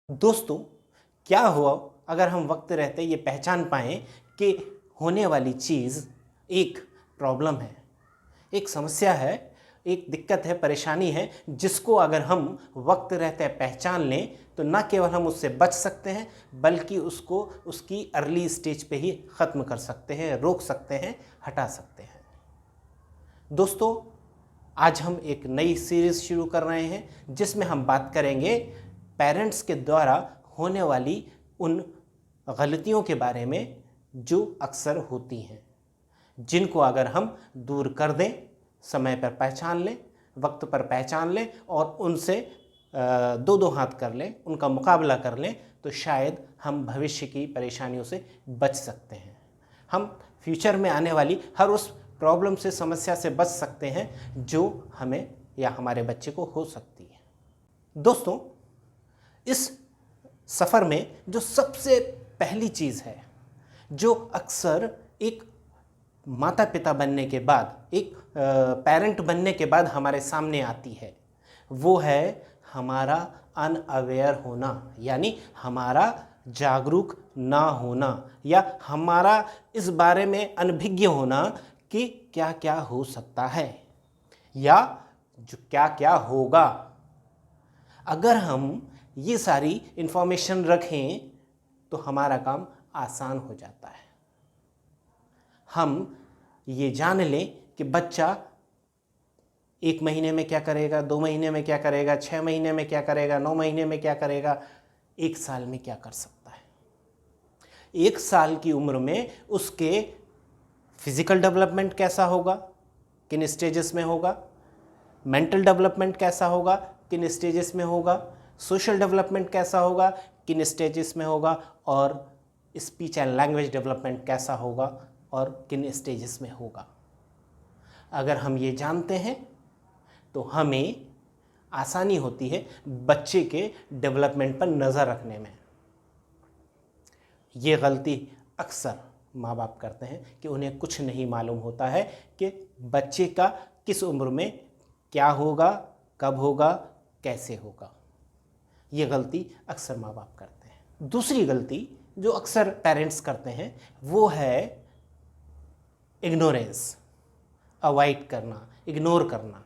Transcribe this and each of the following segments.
दोस्तों, क्या हुआ अगर हम वक्त रहते ये पहचान पाएँ कि होने वाली चीज़ एक प्रॉब्लम है, एक समस्या है, एक दिक्कत है, परेशानी है, जिसको अगर हम वक्त रहते पहचान लें तो न केवल हम उससे बच सकते हैं बल्कि उसको उसकी अर्ली स्टेज पे ही ख़त्म कर सकते हैं, रोक सकते हैं, हटा सकते हैं। दोस्तों, आज हम एक नई सीरीज़ शुरू कर रहे हैं जिसमें हम बात करेंगे पेरेंट्स के द्वारा होने वाली उन गलतियों के बारे में जो अक्सर होती हैं, जिनको अगर हम दूर कर दें, समय पर पहचान लें, वक्त पर पहचान लें और उनसे दो दो हाथ कर लें, उनका मुकाबला कर लें तो शायद हम भविष्य की परेशानियों से बच सकते हैं। हम फ्यूचर में आने वाली हर उस प्रॉब्लम से, समस्या से बच सकते हैं जो हमें या हमारे बच्चे को हो सकती है। दोस्तों, इस सफ़र में जो सबसे पहली चीज़ है, जो अक्सर एक माता पिता बनने के बाद, एक पेरेंट बनने के बाद हमारे सामने आती है, वो है हमारा अनअवेयर होना, यानी हमारा जागरूक ना होना या हमारा इस बारे में अनभिज्ञ होना कि क्या क्या हो सकता है या जो क्या क्या होगा। अगर हम ये सारी इन्फॉर्मेशन रखें तो हमारा काम आसान हो जाता है। हम ये जान लें कि बच्चा 1 महीने में क्या करेगा, 2 महीने में क्या करेगा, 6 महीने में क्या करेगा, 9 महीने में क्या करेगा, 1 साल में क्या कर सकता है। 1 साल की उम्र में उसके फिजिकल डेवलपमेंट कैसा होगा, किन स्टेजेस में होगा, मेंटल डेवलपमेंट कैसा होगा, किन स्टेजेस में होगा, सोशल डेवलपमेंट कैसा होगा, किन स्टेजेस में होगा, और स्पीच एंड लैंग्वेज डेवलपमेंट कैसा होगा और किन स्टेजेस में होगा। अगर हम ये जानते हैं तो हमें आसानी होती है बच्चे के डेवलपमेंट पर नज़र रखने में। ये गलती अक्सर माँ बाप करते हैं कि उन्हें कुछ नहीं मालूम होता है कि बच्चे का किस उम्र में क्या होगा, कब होगा, कैसे होगा। ये गलती अक्सर माँ बाप करते हैं। दूसरी गलती जो अक्सर पेरेंट्स करते हैं वो है इग्नोरेंस, अवॉइड करना, इग्नोर करना।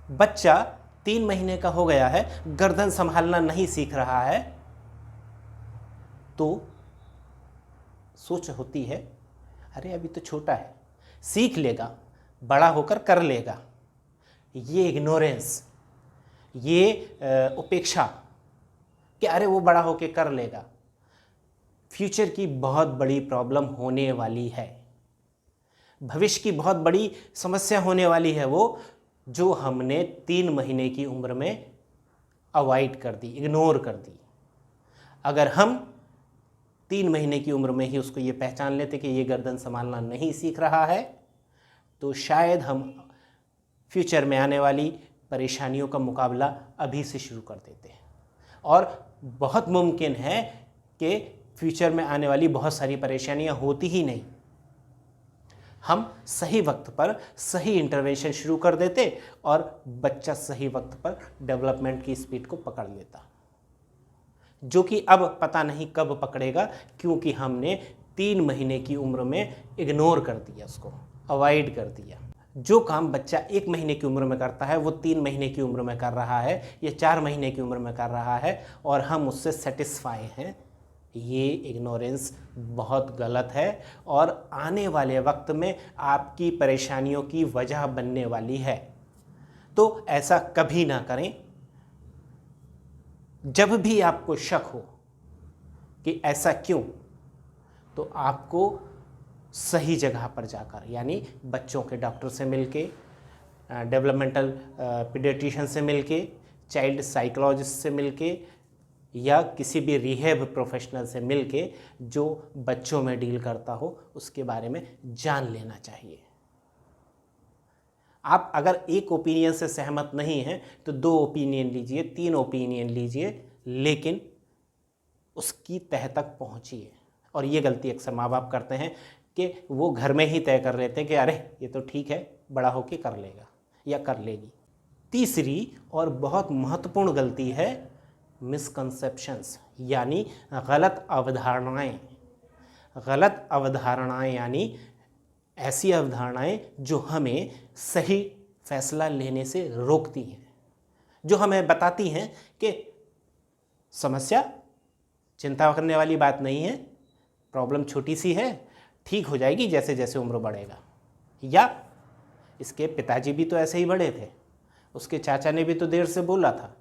बच्चा 3 महीने का हो गया है, गर्दन संभालना नहीं सीख रहा है, तो सोच होती है अरे अभी तो छोटा है, सीख लेगा, बड़ा होकर कर लेगा। ये इग्नोरेंस, ये उपेक्षा कि अरे वो बड़ा होकर कर लेगा, फ्यूचर की बहुत बड़ी प्रॉब्लम होने वाली है। भविष्य की बहुत बड़ी समस्या होने वाली है वो जो हमने 3 महीने की उम्र में अवॉइड कर दी, इग्नोर कर दी। अगर हम 3 महीने की उम्र में ही उसको ये पहचान लेते कि ये गर्दन संभालना नहीं सीख रहा है तो शायद हम फ्यूचर में आने वाली परेशानियों का मुकाबला अभी से शुरू कर देते हैं। और बहुत मुमकिन है कि फ्यूचर में आने वाली बहुत सारी परेशानियां होती ही नहीं, हम सही वक्त पर सही इंटरवेंशन शुरू कर देते और बच्चा सही वक्त पर डेवलपमेंट की स्पीड को पकड़ लेता, जो कि अब पता नहीं कब पकड़ेगा क्योंकि हमने 3 महीने की उम्र में इग्नोर कर दिया, उसको अवॉइड कर दिया। जो काम बच्चा 1 महीने की उम्र में करता है वो 3 महीने की उम्र में कर रहा है या 4 महीने की उम्र में कर रहा है और हम उससे सेटिस्फाई हैं। ये इग्नोरेंस बहुत गलत है और आने वाले वक्त में आपकी परेशानियों की वजह बनने वाली है। तो ऐसा कभी ना करें। जब भी आपको शक हो कि ऐसा क्यों, तो आपको सही जगह पर जाकर, यानी बच्चों के डॉक्टर से मिलके, डेवलपमेंटल पीडियाट्रिशियन से मिलके, चाइल्ड साइकोलॉजिस्ट से मिलके या किसी भी रिहैब प्रोफेशनल से मिलके जो बच्चों में डील करता हो उसके बारे में जान लेना चाहिए। आप अगर एक ओपिनियन से सहमत नहीं हैं तो 2 ओपिनियन लीजिए, 3 ओपिनियन लीजिए, लेकिन उसकी तह तक पहुंचिए। और ये गलती अक्सर माँ बाप करते हैं कि वो घर में ही तय कर लेते हैं कि अरे ये तो ठीक है, बड़ा होके कर लेगा या कर लेगी। तीसरी और बहुत महत्वपूर्ण गलती है मिसकंसेप्शंस यानी गलत अवधारणाएं। गलत अवधारणाएं यानी ऐसी अवधारणाएं जो हमें सही फैसला लेने से रोकती हैं, जो हमें बताती हैं कि समस्या चिंता करने वाली बात नहीं है, प्रॉब्लम छोटी सी है, ठीक हो जाएगी जैसे जैसे उम्र बढ़ेगा। या इसके पिताजी भी तो ऐसे ही बड़े थे, उसके चाचा ने भी तो देर से बोला था।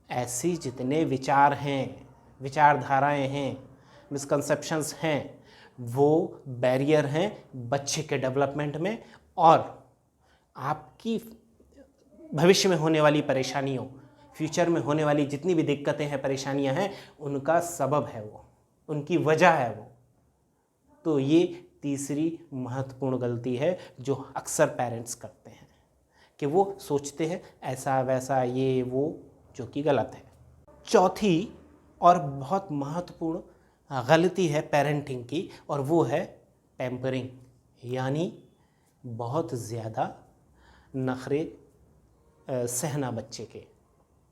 ऐसी जितने विचार हैं, विचारधाराएं हैं, मिसकंसेप्शंस हैं, वो बैरियर हैं बच्चे के डेवलपमेंट में और आपकी भविष्य में होने वाली परेशानियों, फ्यूचर में होने वाली जितनी भी दिक्कतें हैं, परेशानियां हैं, उनका सबब है वो, उनकी वजह है वो। तो ये तीसरी महत्वपूर्ण गलती है जो अक्सर पेरेंट्स करते हैं कि वो सोचते हैं ऐसा वैसा ये वो, जो कि गलत है। चौथी और बहुत महत्वपूर्ण गलती है पेरेंटिंग की, और वो है पैम्परिंग, यानी बहुत ज़्यादा नखरे सहना बच्चे के।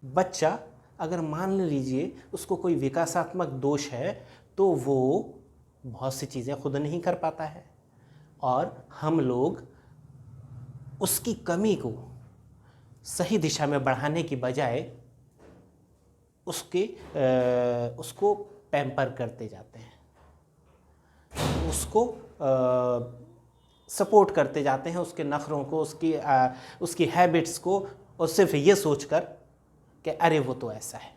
बच्चा अगर मान लीजिए उसको कोई विकासात्मक दोष है तो वो बहुत सी चीज़ें खुद नहीं कर पाता है, और हम लोग उसकी कमी को सही दिशा में बढ़ाने की बजाय उसको पैम्पर करते जाते हैं, उसको सपोर्ट करते जाते हैं, उसके नखरों को, उसकी हैबिट्स को, और सिर्फ ये सोचकर कि अरे वो तो ऐसा है,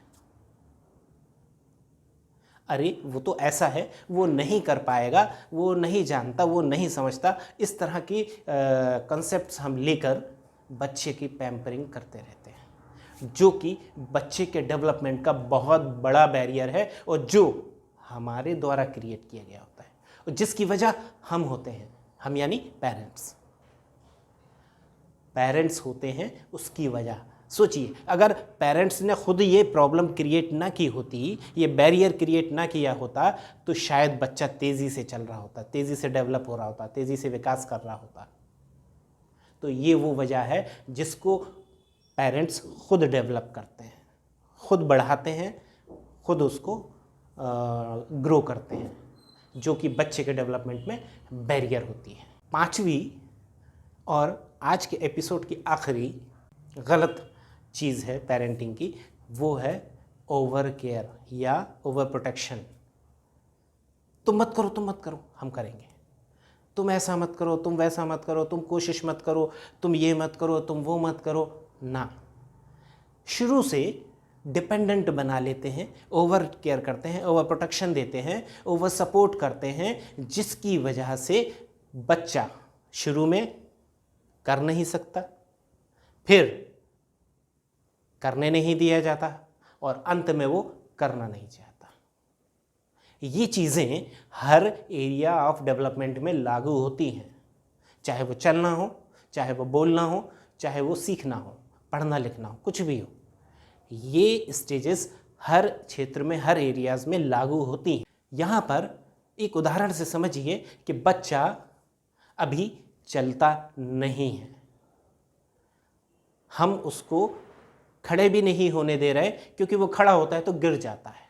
अरे वो तो ऐसा है, वो नहीं कर पाएगा, वो नहीं जानता, वो नहीं समझता। इस तरह की कॉन्सेप्ट्स हम लेकर बच्चे की पैम्परिंग करते रहते हैं, जो कि बच्चे के डेवलपमेंट का बहुत बड़ा बैरियर है और जो हमारे द्वारा क्रिएट किया गया होता है, और जिसकी वजह हम होते हैं, हम यानी पेरेंट्स होते हैं उसकी वजह। सोचिए, अगर पेरेंट्स ने खुद ये प्रॉब्लम क्रिएट ना की होती, ये बैरियर क्रिएट ना किया होता, तो शायद बच्चा तेज़ी से चल रहा होता, तेज़ी से डेवलप हो रहा होता, तेज़ी से विकास कर रहा होता। तो ये वो वजह है जिसको पेरेंट्स खुद डेवलप करते हैं, खुद बढ़ाते हैं, खुद उसको ग्रो करते हैं, जो कि बच्चे के डेवलपमेंट में बैरियर होती है। पांचवी और आज के एपिसोड की आखिरी गलत चीज़ है पेरेंटिंग की, वो है ओवर केयर या ओवर प्रोटेक्शन। तुम मत करो, तुम मत करो, हम करेंगे। तुम ऐसा मत करो, तुम वैसा मत करो, तुम कोशिश मत करो, तुम ये मत करो, तुम वो मत करो ना। शुरू से डिपेंडेंट बना लेते हैं, ओवर केयर करते हैं, ओवर प्रोटेक्शन देते हैं, ओवर सपोर्ट करते हैं, जिसकी वजह से बच्चा शुरू में कर नहीं सकता, फिर करने नहीं दिया जाता, और अंत में वो करना नहीं चाहता। ये चीज़ें हर एरिया ऑफ डेवलपमेंट में लागू होती हैं, चाहे वो चलना हो, चाहे वो बोलना हो, चाहे वो सीखना हो, पढ़ना लिखना हो, कुछ भी हो। ये स्टेजेस हर क्षेत्र में, हर एरियाज़ में लागू होती हैं। यहाँ पर एक उदाहरण से समझिए कि बच्चा अभी चलता नहीं है, हम उसको खड़े भी नहीं होने दे रहे, क्योंकि वो खड़ा होता है तो गिर जाता है।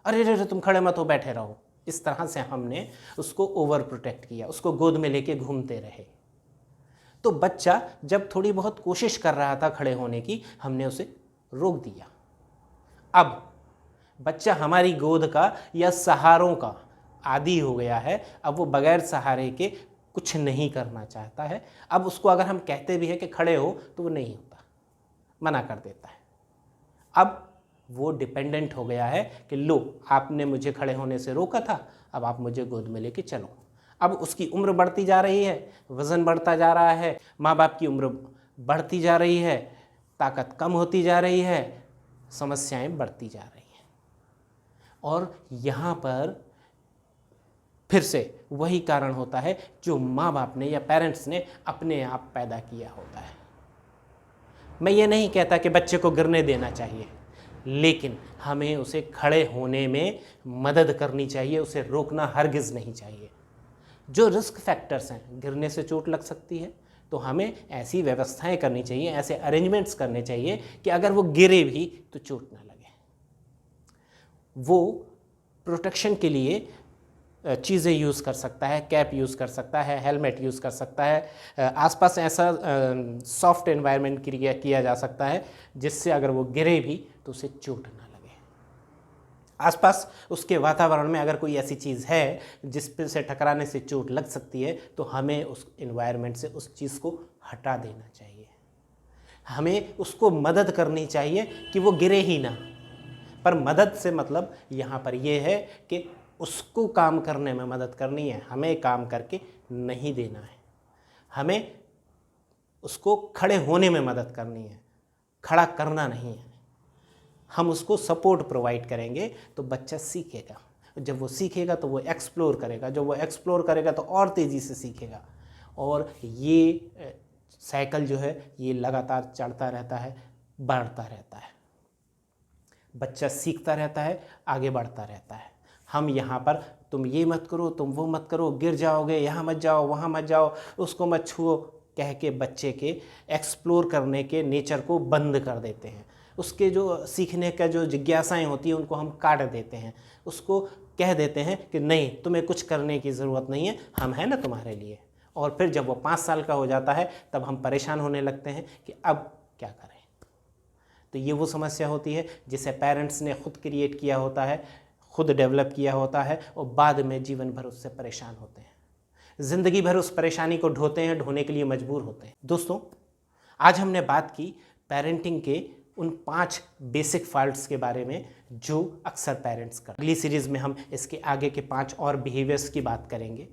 अरे रे तुम खड़े मत हो, बैठे रहो। इस तरह से हमने उसको ओवर प्रोटेक्ट किया, उसको गोद में लेके घूमते रहे। तो बच्चा जब थोड़ी बहुत कोशिश कर रहा था खड़े होने की, हमने उसे रोक दिया। अब बच्चा हमारी गोद का या सहारों का आदी हो गया है, अब वो बगैर सहारे के कुछ नहीं करना चाहता है। अब उसको अगर हम कहते भी हैं कि खड़े हो, तो वो नहीं होता, मना कर देता है। अब वो डिपेंडेंट हो गया है कि लो, आपने मुझे खड़े होने से रोका था, अब आप मुझे गोद में लेके चलो। अब उसकी उम्र बढ़ती जा रही है, वज़न बढ़ता जा रहा है, माँ बाप की उम्र बढ़ती जा रही है, ताकत कम होती जा रही है, समस्याएं बढ़ती जा रही हैं। और यहाँ पर फिर से वही कारण होता है जो माँ बाप ने या पेरेंट्स ने अपने आप पैदा किया होता है। मैं ये नहीं कहता कि बच्चे को गिरने देना चाहिए, लेकिन हमें उसे खड़े होने में मदद करनी चाहिए, उसे रोकना हरगिज़ नहीं चाहिए। जो रिस्क फैक्टर्स हैं, गिरने से चोट लग सकती है, तो हमें ऐसी व्यवस्थाएं करनी चाहिए, ऐसे अरेंजमेंट्स करने चाहिए कि अगर वो गिरे भी तो चोट ना लगे। वो प्रोटेक्शन के लिए चीज़ें यूज़ कर सकता है, कैप यूज़ कर सकता है, हेलमेट यूज़ कर सकता है। आसपास ऐसा सॉफ्ट एनवायरनमेंट किया जा सकता है जिससे अगर वो गिरे भी तो उसे चोट ना लगे। आसपास उसके वातावरण में अगर कोई ऐसी चीज़ है जिस पे से टकराने से चोट लग सकती है तो हमें उस एनवायरनमेंट से उस चीज़ को हटा देना चाहिए। हमें उसको मदद करनी चाहिए कि वो गिरे ही ना। पर मदद से मतलब यहाँ पर ये है कि उसको काम करने में मदद करनी है, हमें काम करके नहीं देना है। हमें उसको खड़े होने में मदद करनी है, खड़ा करना नहीं है। हम उसको सपोर्ट प्रोवाइड करेंगे तो बच्चा सीखेगा। जब वो सीखेगा तो वो एक्सप्लोर करेगा, जब वो एक्सप्लोर करेगा तो और तेज़ी से सीखेगा। और ये साइकिल जो है ये लगातार चढ़ता रहता है, बढ़ता रहता है। बच्चा सीखता रहता है, आगे बढ़ता रहता है। हम यहाँ पर तुम ये मत करो, तुम वो मत करो, गिर जाओगे, यहाँ मत जाओ, वहाँ मत जाओ, उसको मत छुओ कह के बच्चे के एक्सप्लोर करने के नेचर को बंद कर देते हैं। उसके जो सीखने का जो जिज्ञासाएं होती हैं उनको हम काट देते हैं। उसको कह देते हैं कि नहीं, तुम्हें कुछ करने की ज़रूरत नहीं है, हम हैं ना तुम्हारे लिए। और फिर जब वो 5 साल का हो जाता है तब हम परेशान होने लगते हैं कि अब क्या करें। तो ये वो समस्या होती है जिसे पेरेंट्स ने खुद क्रिएट किया होता है, खुद डेवलप किया होता है और बाद में जीवन भर उससे परेशान होते हैं, ज़िंदगी भर उस परेशानी को ढोते हैं, ढोने के लिए मजबूर होते हैं। दोस्तों, आज हमने बात की पेरेंटिंग के उन 5 बेसिक फॉल्ट्स के बारे में जो अक्सर पेरेंट्स करते हैं। अगली सीरीज़ में हम इसके आगे के 5 और बिहेवियर्स की बात करेंगे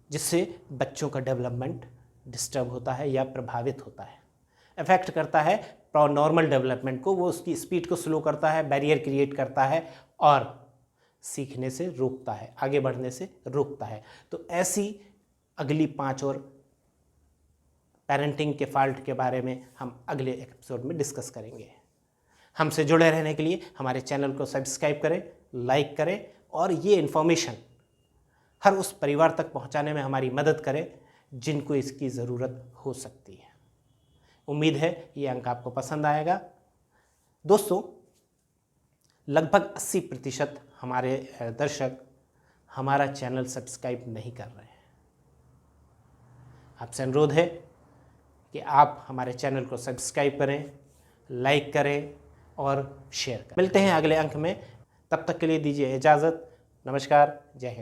जिससे बच्चों का डेवलपमेंट डिस्टर्ब होता है या प्रभावित होता है, अफेक्ट करता है नॉर्मल डेवलपमेंट को। वो उसकी स्पीड को स्लो करता है, बैरियर क्रिएट करता है और सीखने से रोकता है, आगे बढ़ने से रोकता है। तो ऐसी अगली 5 और पेरेंटिंग के फॉल्ट के बारे में हम अगले एपिसोड में डिस्कस करेंगे। हमसे जुड़े रहने के लिए हमारे चैनल को सब्सक्राइब करें, लाइक करें और ये इन्फॉर्मेशन हर उस परिवार तक पहुंचाने में हमारी मदद करें जिनको इसकी ज़रूरत हो सकती है। उम्मीद है ये अंक आपको पसंद आएगा। दोस्तों, लगभग 80% हमारे दर्शक हमारा चैनल सब्सक्राइब नहीं कर रहे हैं। आपसे अनुरोध है कि आप हमारे चैनल को सब्सक्राइब करें, लाइक करें और शेयर करें। मिलते हैं अगले अंक में, तब तक के लिए दीजिए इजाज़त। नमस्कार, जय हिंद।